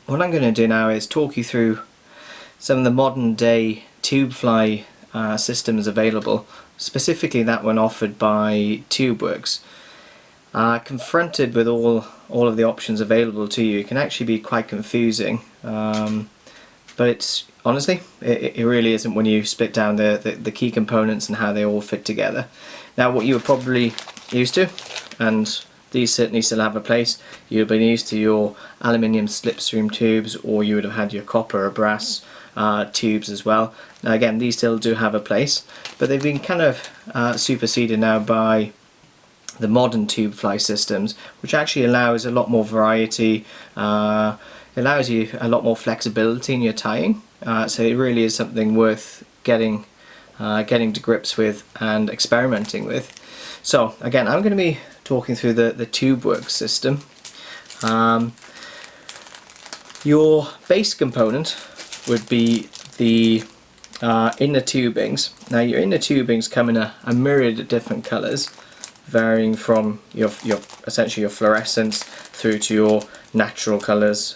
what I'm going to do now is talk you through some of the modern day tube fly systems available, specifically that one offered by Tubeworx. Confronted with all of the options available to you, it can actually be quite confusing, but it's honestly, it really isn't when you split down the key components and how they all fit together. Now, what you were probably used to, and these certainly still have a place, you've been used to your aluminium slipstream tubes, or you would have had your copper or brass tubes as well. Now again, these still do have a place, but they've been kind of superseded now by the modern tube fly systems, which actually allows a lot more variety, allows you a lot more flexibility in your tying, so it really is something worth getting to grips with and experimenting with. So again, I'm going to be talking through the Tubeworx system. Your base component would be the inner tubings. Now your inner tubings come in a myriad of different colours, varying from your essentially your fluorescents through to your natural colours,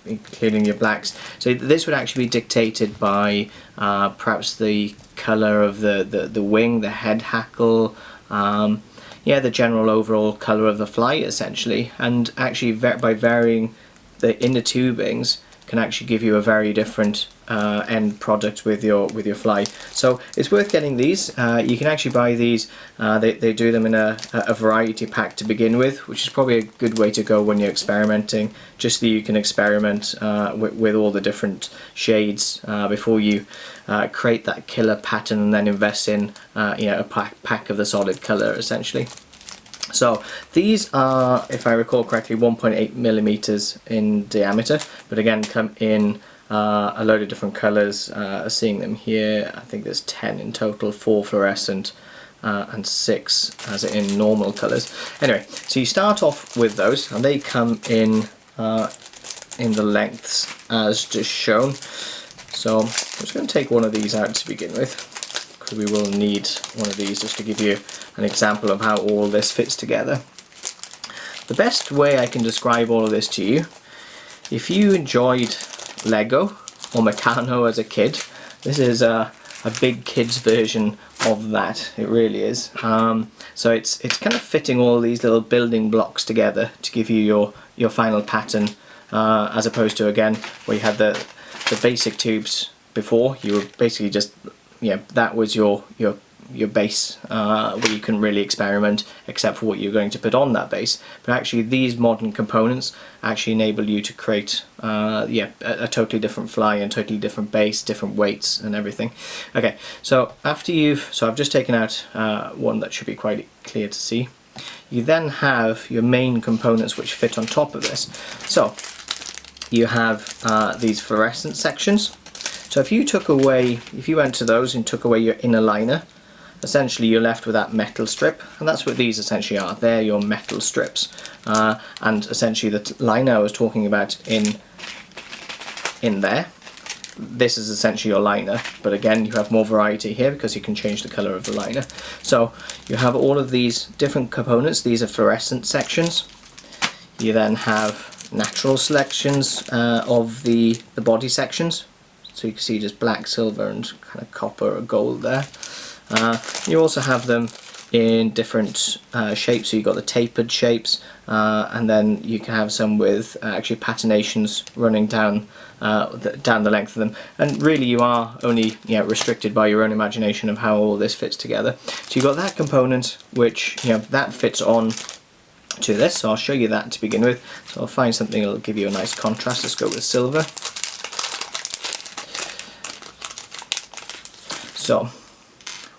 including your blacks. So this would actually be dictated by perhaps the colour of the wing, the head hackle, yeah, the general overall colour of the fly essentially, and actually by varying the inner tubings can actually give you a very different end product with your fly. So it's worth getting these. You can actually buy these, they do them in a variety pack to begin with, which is probably a good way to go when you're experimenting, just so you can experiment with all the different shades before you create that killer pattern and then invest in a pack of the solid colour essentially. So these are, if I recall correctly, 1.8 millimeters in diameter, but again come in a load of different colours. Seeing them here, I think there's 10 in total, 4 fluorescent and 6 as in normal colours. Anyway, so you start off with those, and they come in the lengths as just shown. So I'm just going to take one of these out to begin with, because we will need one of these just to give you an example of how all this fits together. The best way I can describe all of this to you, if you enjoyed Lego or Meccano as a kid, this is a big kids version of that. It really is. So it's kind of fitting all these little building blocks together to give you your final pattern, as opposed to, again, where you had the basic tubes before. You were basically just, yeah, that was your base, where you couldn't really experiment except for what you're going to put on that base. But actually these modern components actually enable you to create a totally different fly and totally different base, different weights and everything. Okay, so after I've just taken out one that should be quite clear to see. You then have your main components which fit on top of this. So you have these fluorescent sections. So if you went to those and took away your inner liner, essentially you're left with that metal strip, and that's what these essentially are. They're your metal strips, and essentially the liner I was talking about in there, this is essentially your liner, but again you have more variety here because you can change the colour of the liner. So you have all of these different components. These are fluorescent sections. You then have natural selections of the body sections, so you can see just black, silver and kind of copper or gold there. You also have them in different shapes, so you've got the tapered shapes, and then you can have some with actually patinations running down the length of them, and really you are only restricted by your own imagination of how all this fits together. So you've got that component which that fits on to this, so I'll show you that to begin with. So I'll find something that'll give you a nice contrast. Let's go with silver. So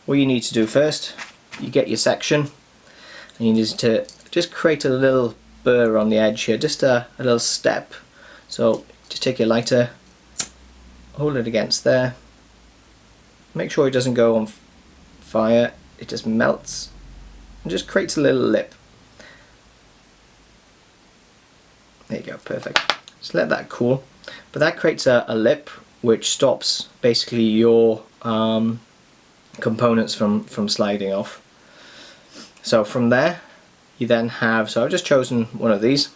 what you need to do first, you get your section, and you need to just create a little burr on the edge here, just a little step. So just take your lighter, hold it against there, make sure it doesn't go on fire, it just melts and just creates a little lip. There you go, perfect. Just let that cool. But that creates a lip which stops basically your components from sliding off. So from there you then have, so I've just chosen one of these,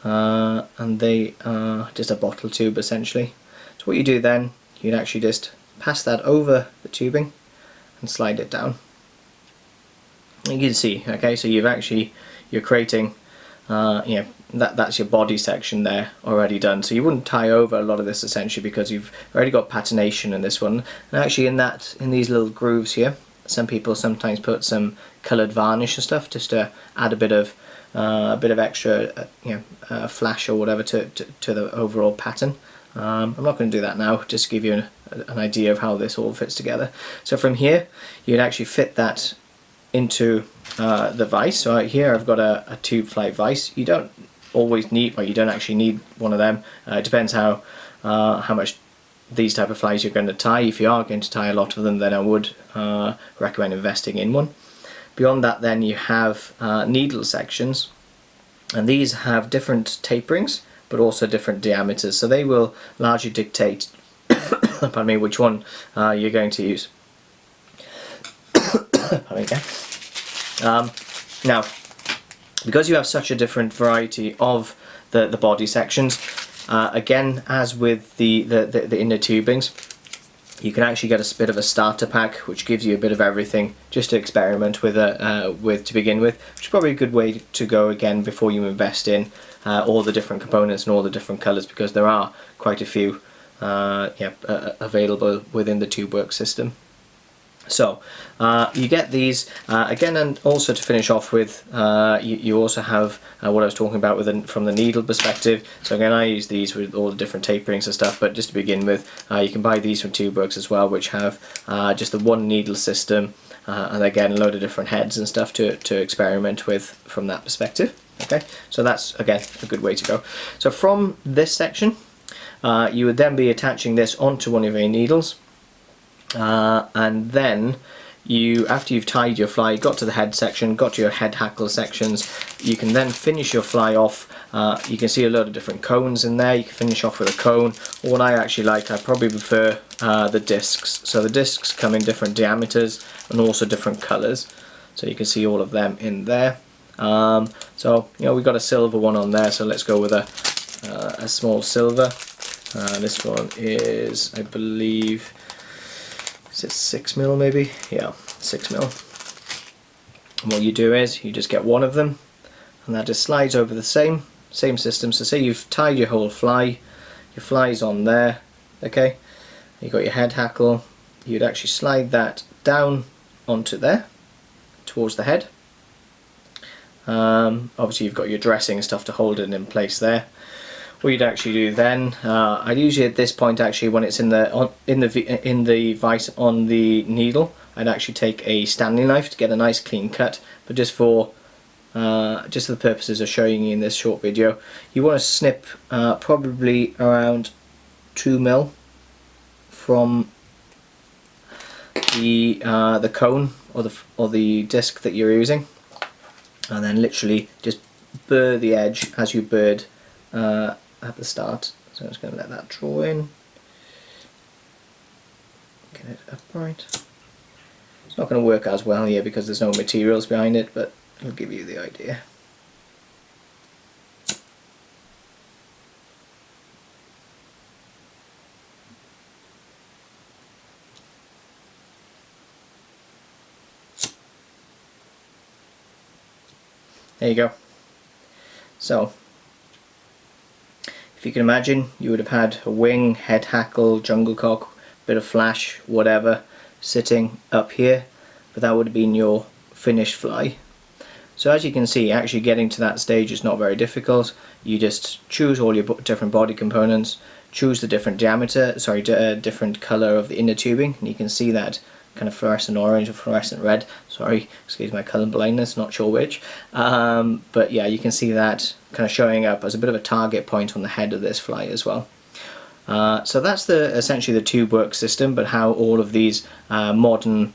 and they are just a bottle tube essentially. So what you do then, you'd actually just pass that over the tubing and slide it down. You can see, okay, so you're creating, that's your body section there already done. So you wouldn't tie over a lot of this essentially because you've already got patination in this one. And actually in these little grooves here, some people sometimes put some coloured varnish and stuff just to add a bit of extra, flash or whatever to the overall pattern. I'm not going to do that now, just to give you an idea of how this all fits together. So from here, you'd actually fit that into the vise. So right here I've got a tube flight vise. You don't always need, well, you don't actually need one of them. It depends how much these type of flies you're going to tie. If you are going to tie a lot of them, then I would recommend investing in one. Beyond that then you have needle sections, and these have different taperings but also different diameters, so they will largely dictate pardon me, which one you're going to use. Now, because you have such a different variety of the body sections, again, as with the inner tubings, you can actually get a bit of a starter pack which gives you a bit of everything just to experiment with to begin with, which is probably a good way to go again before you invest in all the different components and all the different colours, because there are quite a few available within the Tubeworx system. So you get these again, and also to finish off with, you also have what I was talking about from the needle perspective. So again, I use these with all the different taperings and stuff, but just to begin with, you can buy these from Tubeworx as well, which have just the one needle system, and again a load of different heads and stuff to experiment with from that perspective. Okay, so that's again a good way to go. So from this section, you would then be attaching this onto one of your needles. And then after you've tied your fly, got to the head section, got to your head hackle sections, you can then finish your fly off. You can see a lot of different cones in there. You can finish off with a cone, or what I actually like, I probably prefer the discs. So the discs come in different diameters and also different colours, so you can see all of them in there. So we've got a silver one on there, so let's go with a small silver. This one is, I believe, is it 6mm maybe? Yeah, 6mm. And what you do is you just get one of them, and that just slides over the same system. So say you've tied your whole fly, your fly's on there, okay? You've got your head hackle, you'd actually slide that down onto there, towards the head. Obviously you've got your dressing and stuff to hold it in place there. What you'd actually do then, I'd usually at this point, actually when it's in the vise on the needle, I'd actually take a Stanley knife to get a nice clean cut. But just for the purposes of showing you in this short video, you want to snip probably around 2mm from the cone or the disc that you're using, and then literally just burr the edge as you burred at the start. So I'm just going to let that draw in, get it upright. It's not going to work as well here because there's no materials behind it, but it'll give you the idea. There you go. So if you can imagine, you would have had a wing, head hackle, jungle cock, bit of flash, whatever, sitting up here, but that would have been your finished fly. So as you can see, actually getting to that stage is not very difficult. You just choose all your different body components, choose the different diameter, different color of the inner tubing, and you can see that kind of fluorescent orange or fluorescent red. Sorry, excuse my colour blindness, not sure which. But yeah, you can see that kind of showing up as a bit of a target point on the head of this fly as well. So that's essentially the Tubeworx system, but how all of these modern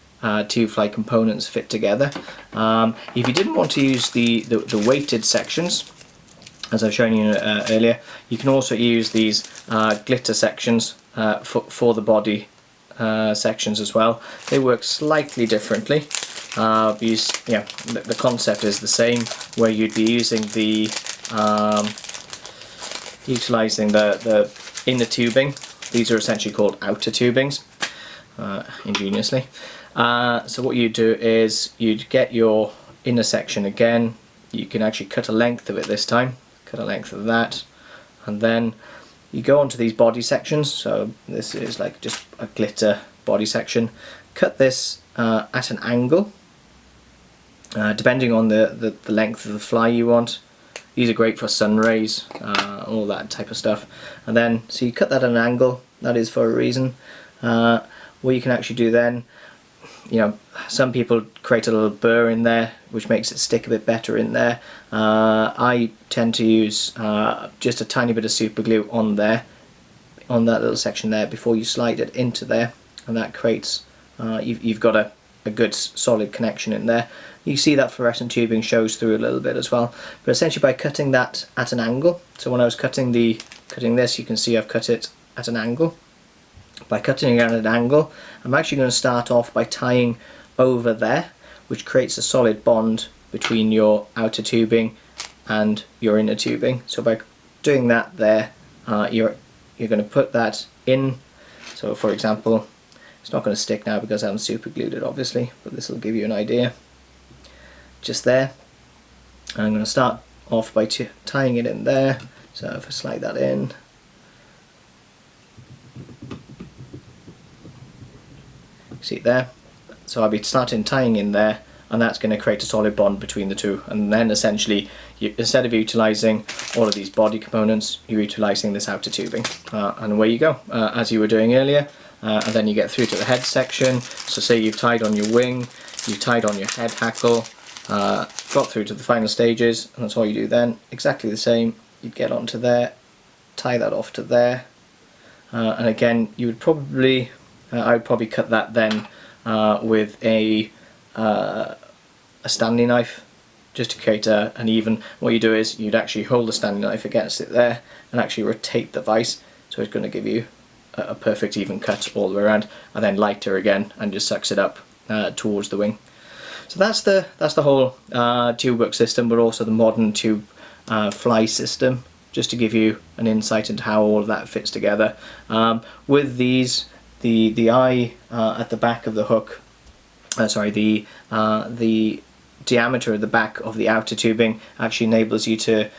tube fly components fit together. If you didn't want to use the weighted sections, as I've shown you earlier, you can also use these glitter sections for the body sections as well. They work slightly differently. The concept is the same, where you'd be using the utilising the inner tubing. These are essentially called outer tubings, ingeniously. So what you do is you'd get your inner section again. You can actually cut a length of it this time, cut a length of that, and then you go onto these body sections. So this is like just a glitter body section. Cut this at an angle, depending on the length of the fly you want. These are great for sun rays, all that type of stuff. And then, so you cut that at an angle, that is for a reason. What you can actually do then, you know, some people create a little burr in there, which makes it stick a bit better in there. I tend to use just a tiny bit of super glue on there, on that little section there, before you slide it into there, and that creates, you've got a good solid connection in there. You see that fluorescent tubing shows through a little bit as well, but essentially by cutting that at an angle, so when I was cutting this, you can see I've cut it at an angle. By cutting it at an angle, I'm actually going to start off by tying over there, which creates a solid bond between your outer tubing and your inner tubing. So by doing that there, you're going to put that in. So for example, it's not going to stick now because I haven't super glued it obviously, but this will give you an idea. Just there. I'm going to start off by tying it in there. So if I slide that in, see it there. So I'll be starting tying in there, and that's going to create a solid bond between the two. And then essentially, instead of utilising all of these body components, you're utilising this outer tubing. And away you go, as you were doing earlier. And then you get through to the head section. So say you've tied on your wing, you've tied on your head hackle, got through to the final stages, and that's all you do then. Exactly the same. You'd get onto there, tie that off to there, and again you would probably, I would probably cut that then with a Stanley knife, just to create an even. What you do is you'd actually hold the Stanley knife against it there and actually rotate the vise, so it's going to give you a perfect even cut all the way around, and then lighter again and just sucks it up towards the wing. So that's the whole Tubeworx system, but also the modern tube fly system, just to give you an insight into how all of that fits together. With these, the eye at the back of the hook, the diameter of the back of the outer tubing actually enables you to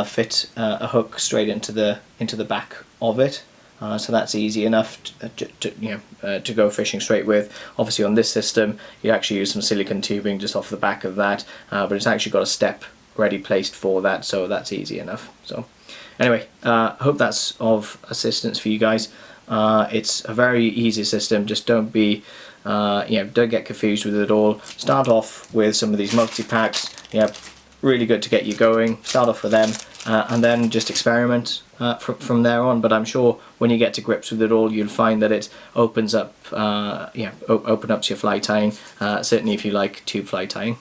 fit a hook straight into the back of it. So that's easy enough to go fishing straight with. Obviously on this system you actually use some silicone tubing just off the back of that, but it's actually got a step ready placed for that, so that's easy enough. So anyway, I hope that's of assistance for you guys. It's a very easy system, just don't be don't get confused with it at all. Start off with some of these multi-packs, really good to get you going. Start off with them, and then just experiment from there on. But I'm sure when you get to grips with it all, you'll find that it opens up, open up to your fly tying, certainly if you like tube fly tying.